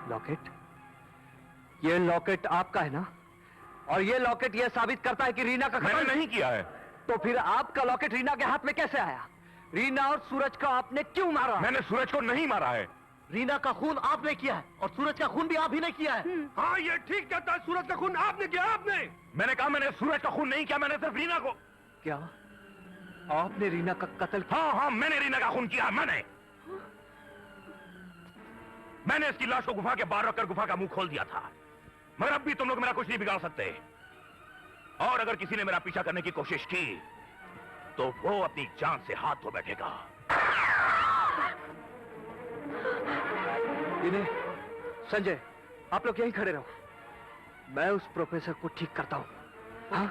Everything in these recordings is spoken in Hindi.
लॉकेट? ये लॉकेट आपका है ना? और ये लॉकेट ये साबित करता है कि रीना का मैंने नहीं किया है। तो फिर आपका लॉकेट रीना के हाथ में कैसे आया? रीना और सूरज को आपने क्यों मारा? मैंने सूरज को नहीं मारा है। रीना का खून आपने किया है और सूरज का खून भी आप ही ने किया है। हाँ, ये ठीक कहता है, सूरज का खून आपने किया। आपने? मैंने कहा मैंने सूरज का खून नहीं किया, मैंने सिर्फ रीना को। क्या आपने रीना का कत्ल? हाँ, मैंने रीना का खून किया। मैंने इसकी लाश को गुफा के बाहर रखकर गुफा का मुंह खोल दिया था, मगर अब भी तुम लोग मेरा कुछ नहीं बिगाड़ सकते। और अगर किसी ने मेरा पीछा करने की कोशिश की तो वो अपनी जान से हाथ धो बैठेगा। इन्हें संजय, आप लोग यहीं खड़े रहो, मैं उस प्रोफेसर को ठीक करता हूं। हाँ?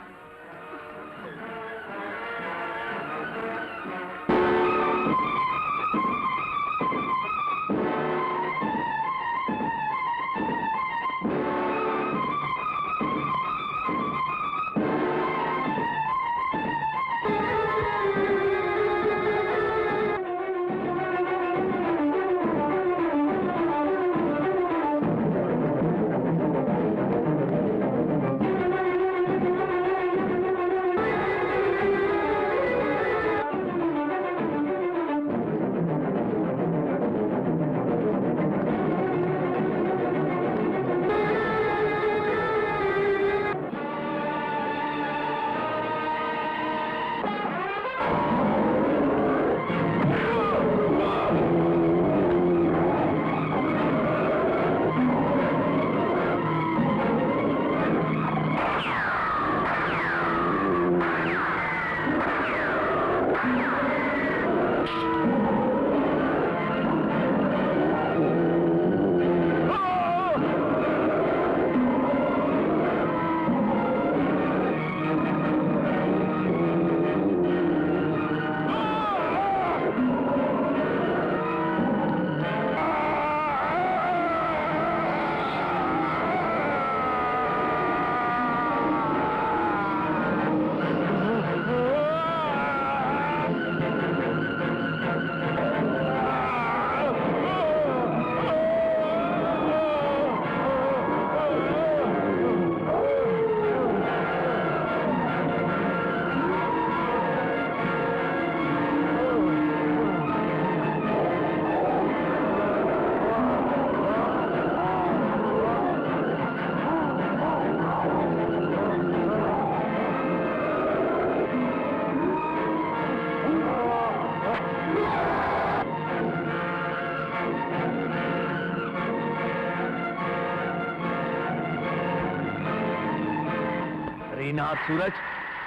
सूरज,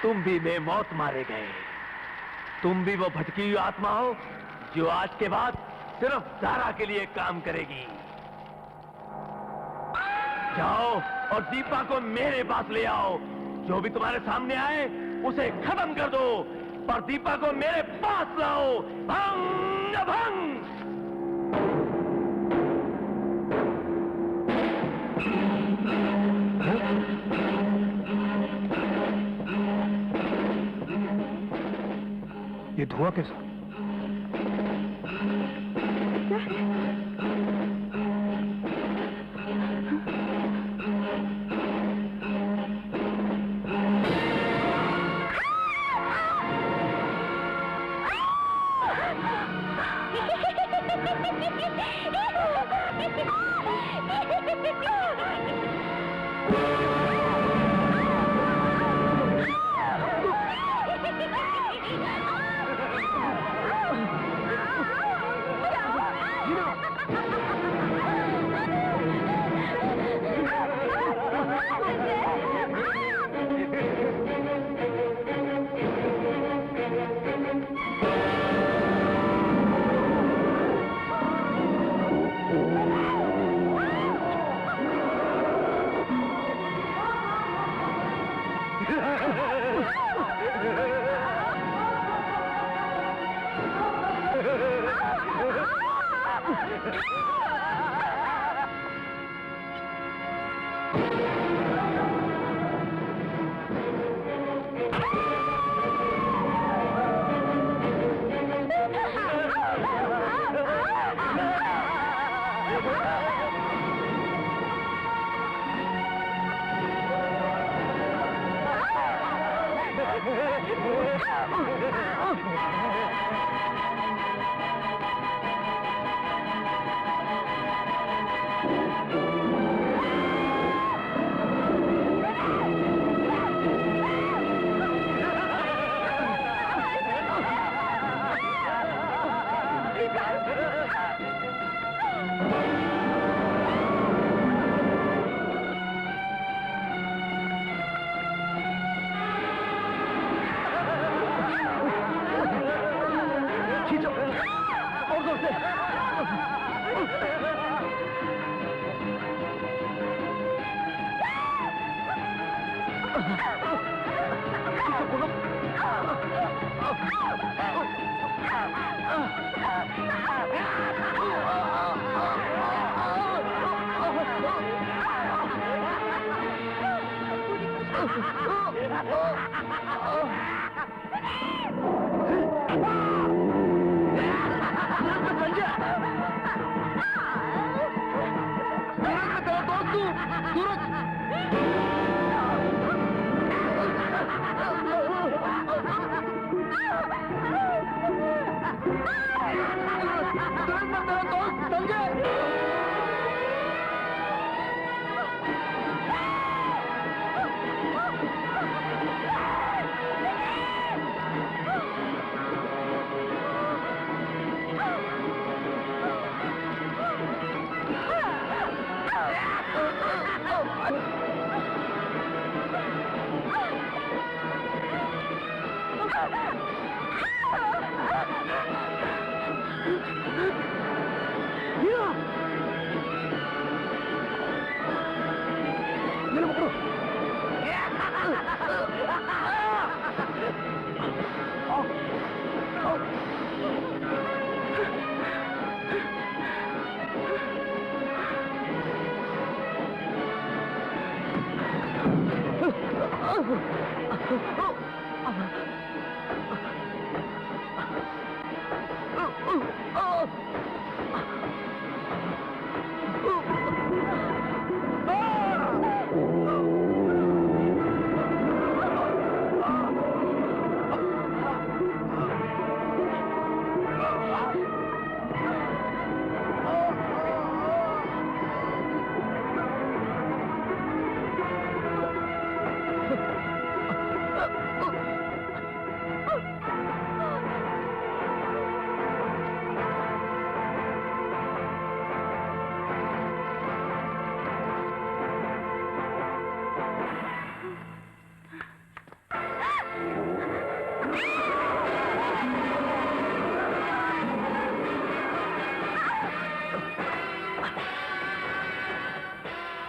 तुम भी बेमौत मारे गए। तुम भी वो भटकी हुई आत्मा हो जो आज के बाद सिर्फ ज़ारा के लिए काम करेगी। जाओ और दीपा को मेरे पास ले आओ। जो भी तुम्हारे सामने आए उसे खत्म कर दो, पर दीपा को मेरे पास लाओ। भंग भंग। ये धुआं कैसा?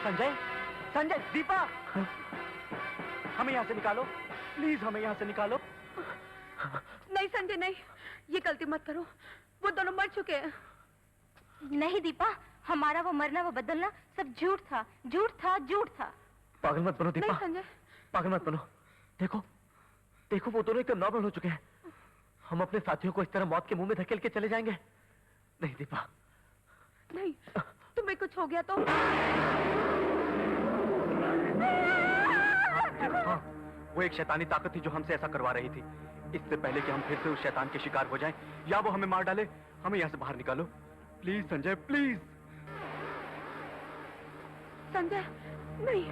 संजय, संजय, दीपा, हमें यहाँ से निकालो, प्लीज हमें यहाँ से निकालो। नहीं संजय नहीं, ये गलती मत करो, वो दोनों मर चुके हैं। नहीं दीपा, हमारा वो मरना वो बदलना सब झूठ था, झूठ था, झूठ था। पागल मत बनो दीपा, नहीं संजय, पागल मत बनो। देखो, देखो वो दोनों एकदम नॉर्मल हो चुके हैं। हम अपने साथियों को इस तरह मौत के मुंह में धकेल के चले जाएंगे? नहीं दीपा, नहीं, तुम्हें कुछ हो गया तो? हाँ, वो एक शैतानी ताकत थी जो हमसे ऐसा करवा रही थी। इससे पहले कि हम फिर से उस शैतान के शिकार हो जाएं, या वो हमें मार डाले, हमें यहाँ से बाहर निकालो। Please Sanjay, please. संजय, नहीं।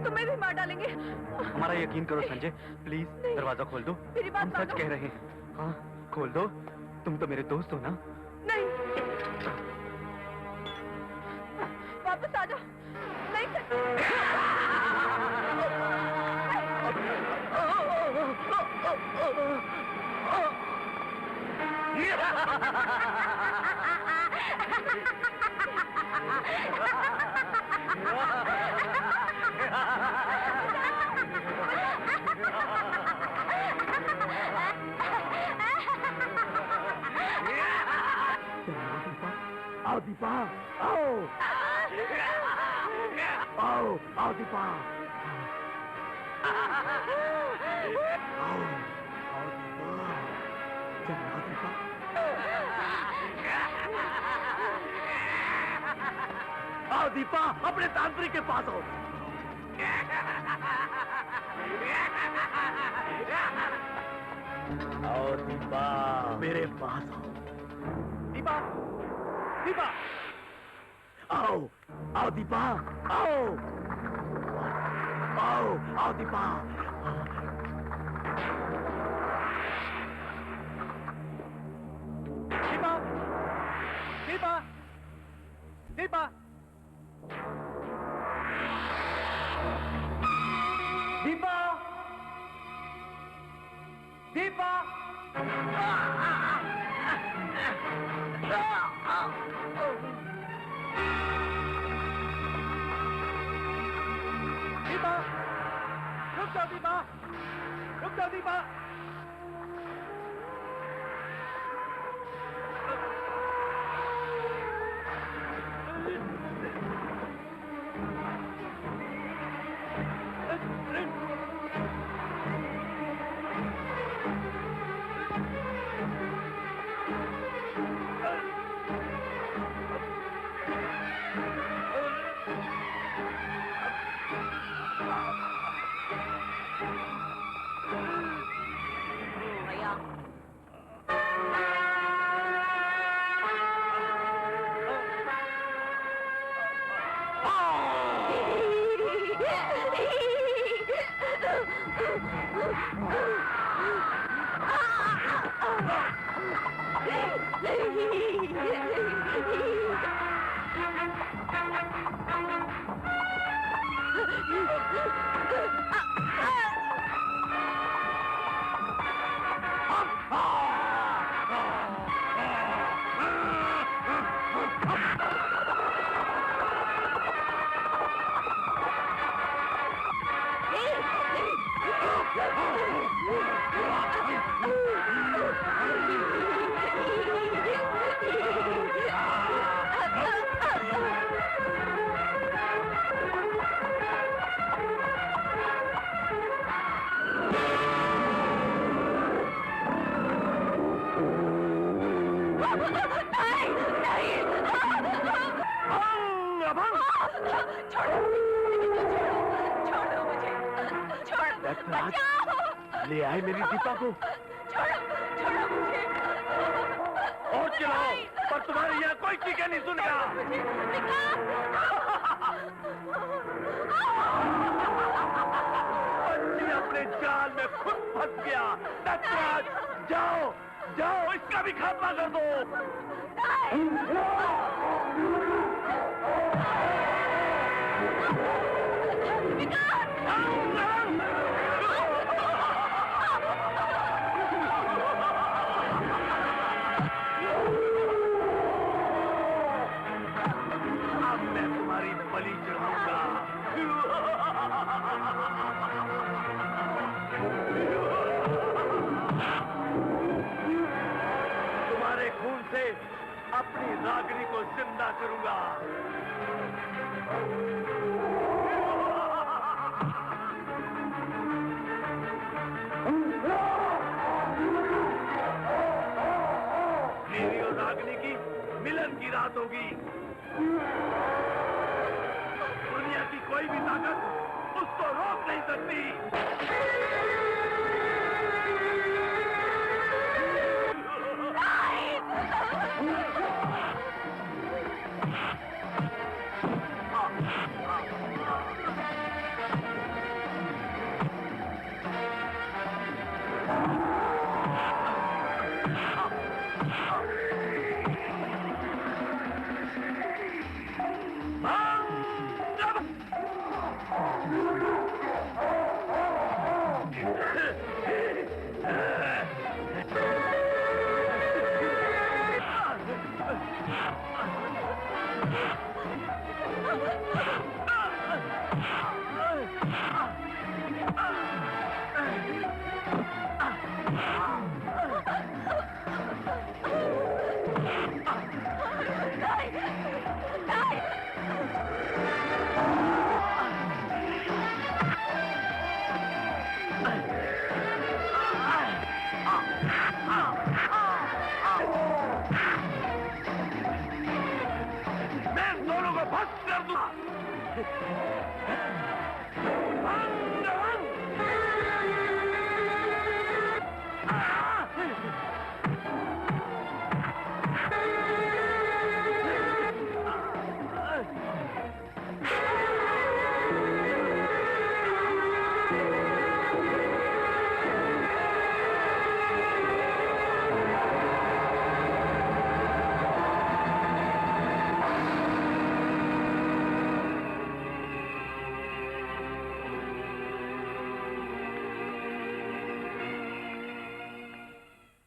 तुम्हें भी मार डालेंगे। हमारा यकीन करो संजय, प्लीज दरवाजा खोल दो। मेरी बात हम सच कह रहे हैं। हाँ, खोल दो। तुम तो मेरे दोस्त हो ना? नहीं, वापस आ जाओ। नहीं आओ दीपा, आओ आओ आओ दीपा, आओ आओ दीपा, चल आओ दीपा। आओ दीपा, अपने तांत्रिक के पास आओ। आओ दीपा, मेरे पास आओ। दीपा, दीपा, आओ आओ दीपा, आओ आओ आओ दीपा। दीपा, दीपा, दीपा, दीपा, दीपा, दीपा, रुक जाओ दीपा, रुक जाओ दीपा। ले आए मेरी दीपा को। छोड़ो, छोड़ो मुझे। और चलाओ, पर तुम्हारे यहाँ कोई चीखें नहीं सुनेगा। बच्ची अपने जाल में खुद फंस गया। नटराज, जाओ, जाओ, इसका भी खात्मा कर दो। तुम्हारे खून से अपनी रागिनी को जिंदा करूंगा। मेरी और रागिनी की मिलन की रात होगी। दुनिया की कोई भी ताकत उसको रोक नहीं सकती।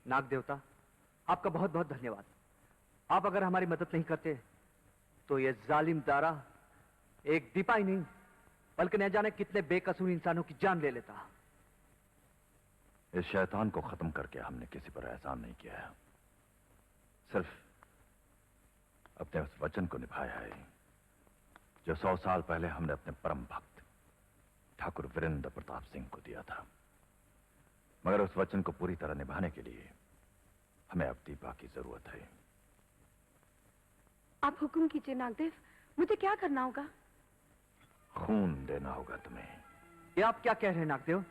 नाग देवता, आपका बहुत बहुत धन्यवाद। आप अगर हमारी मदद नहीं करते तो ये जालिम दारा एक दीपा ही नहीं बल्कि न जाने कितने बेकसूर इंसानों की जान ले लेता। इस शैतान को खत्म करके हमने किसी पर एहसान नहीं किया है, सिर्फ अपने उस वचन को निभाया है जो 100 साल पहले हमने अपने परम भक्त ठाकुर वीरेंद्र प्रताप सिंह को दिया था। मगर उस वचन को पूरी तरह निभाने के लिए हमें अब दीपा की जरूरत है। आप हुक्म कीजिए नागदेव, मुझे क्या करना होगा? खून देना होगा तुम्हें। ये आप क्या कह रहे हैं नागदेव?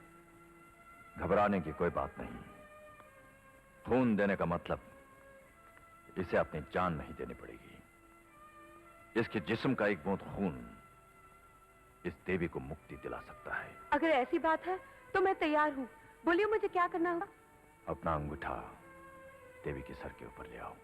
घबराने की कोई बात नहीं। खून देने का मतलब इसे अपनी जान नहीं देनी पड़ेगी। इसके जिस्म का एक बूंद खून इस देवी को मुक्ति दिला सकता है। अगर ऐसी बात है तो मैं तैयार हूँ। बोलिए मुझे क्या करना होगा? अपना अंगूठा देवी के सर के ऊपर ले आओ।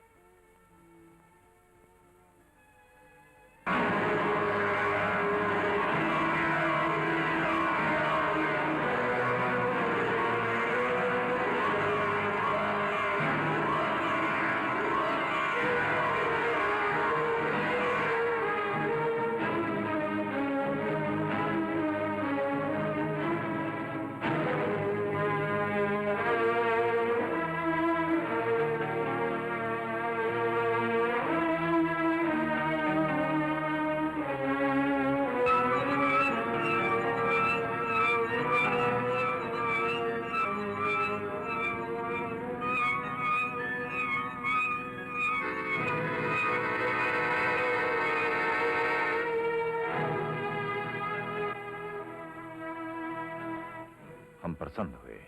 हम प्रसन्न हुए।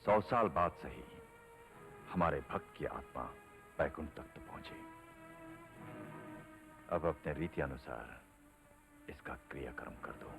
100 साल बाद सही हमारे भक्त की आत्मा बैकुंठ तक तो पहुंची। अब अपने रीति अनुसार इसका क्रियाक्रम कर दो।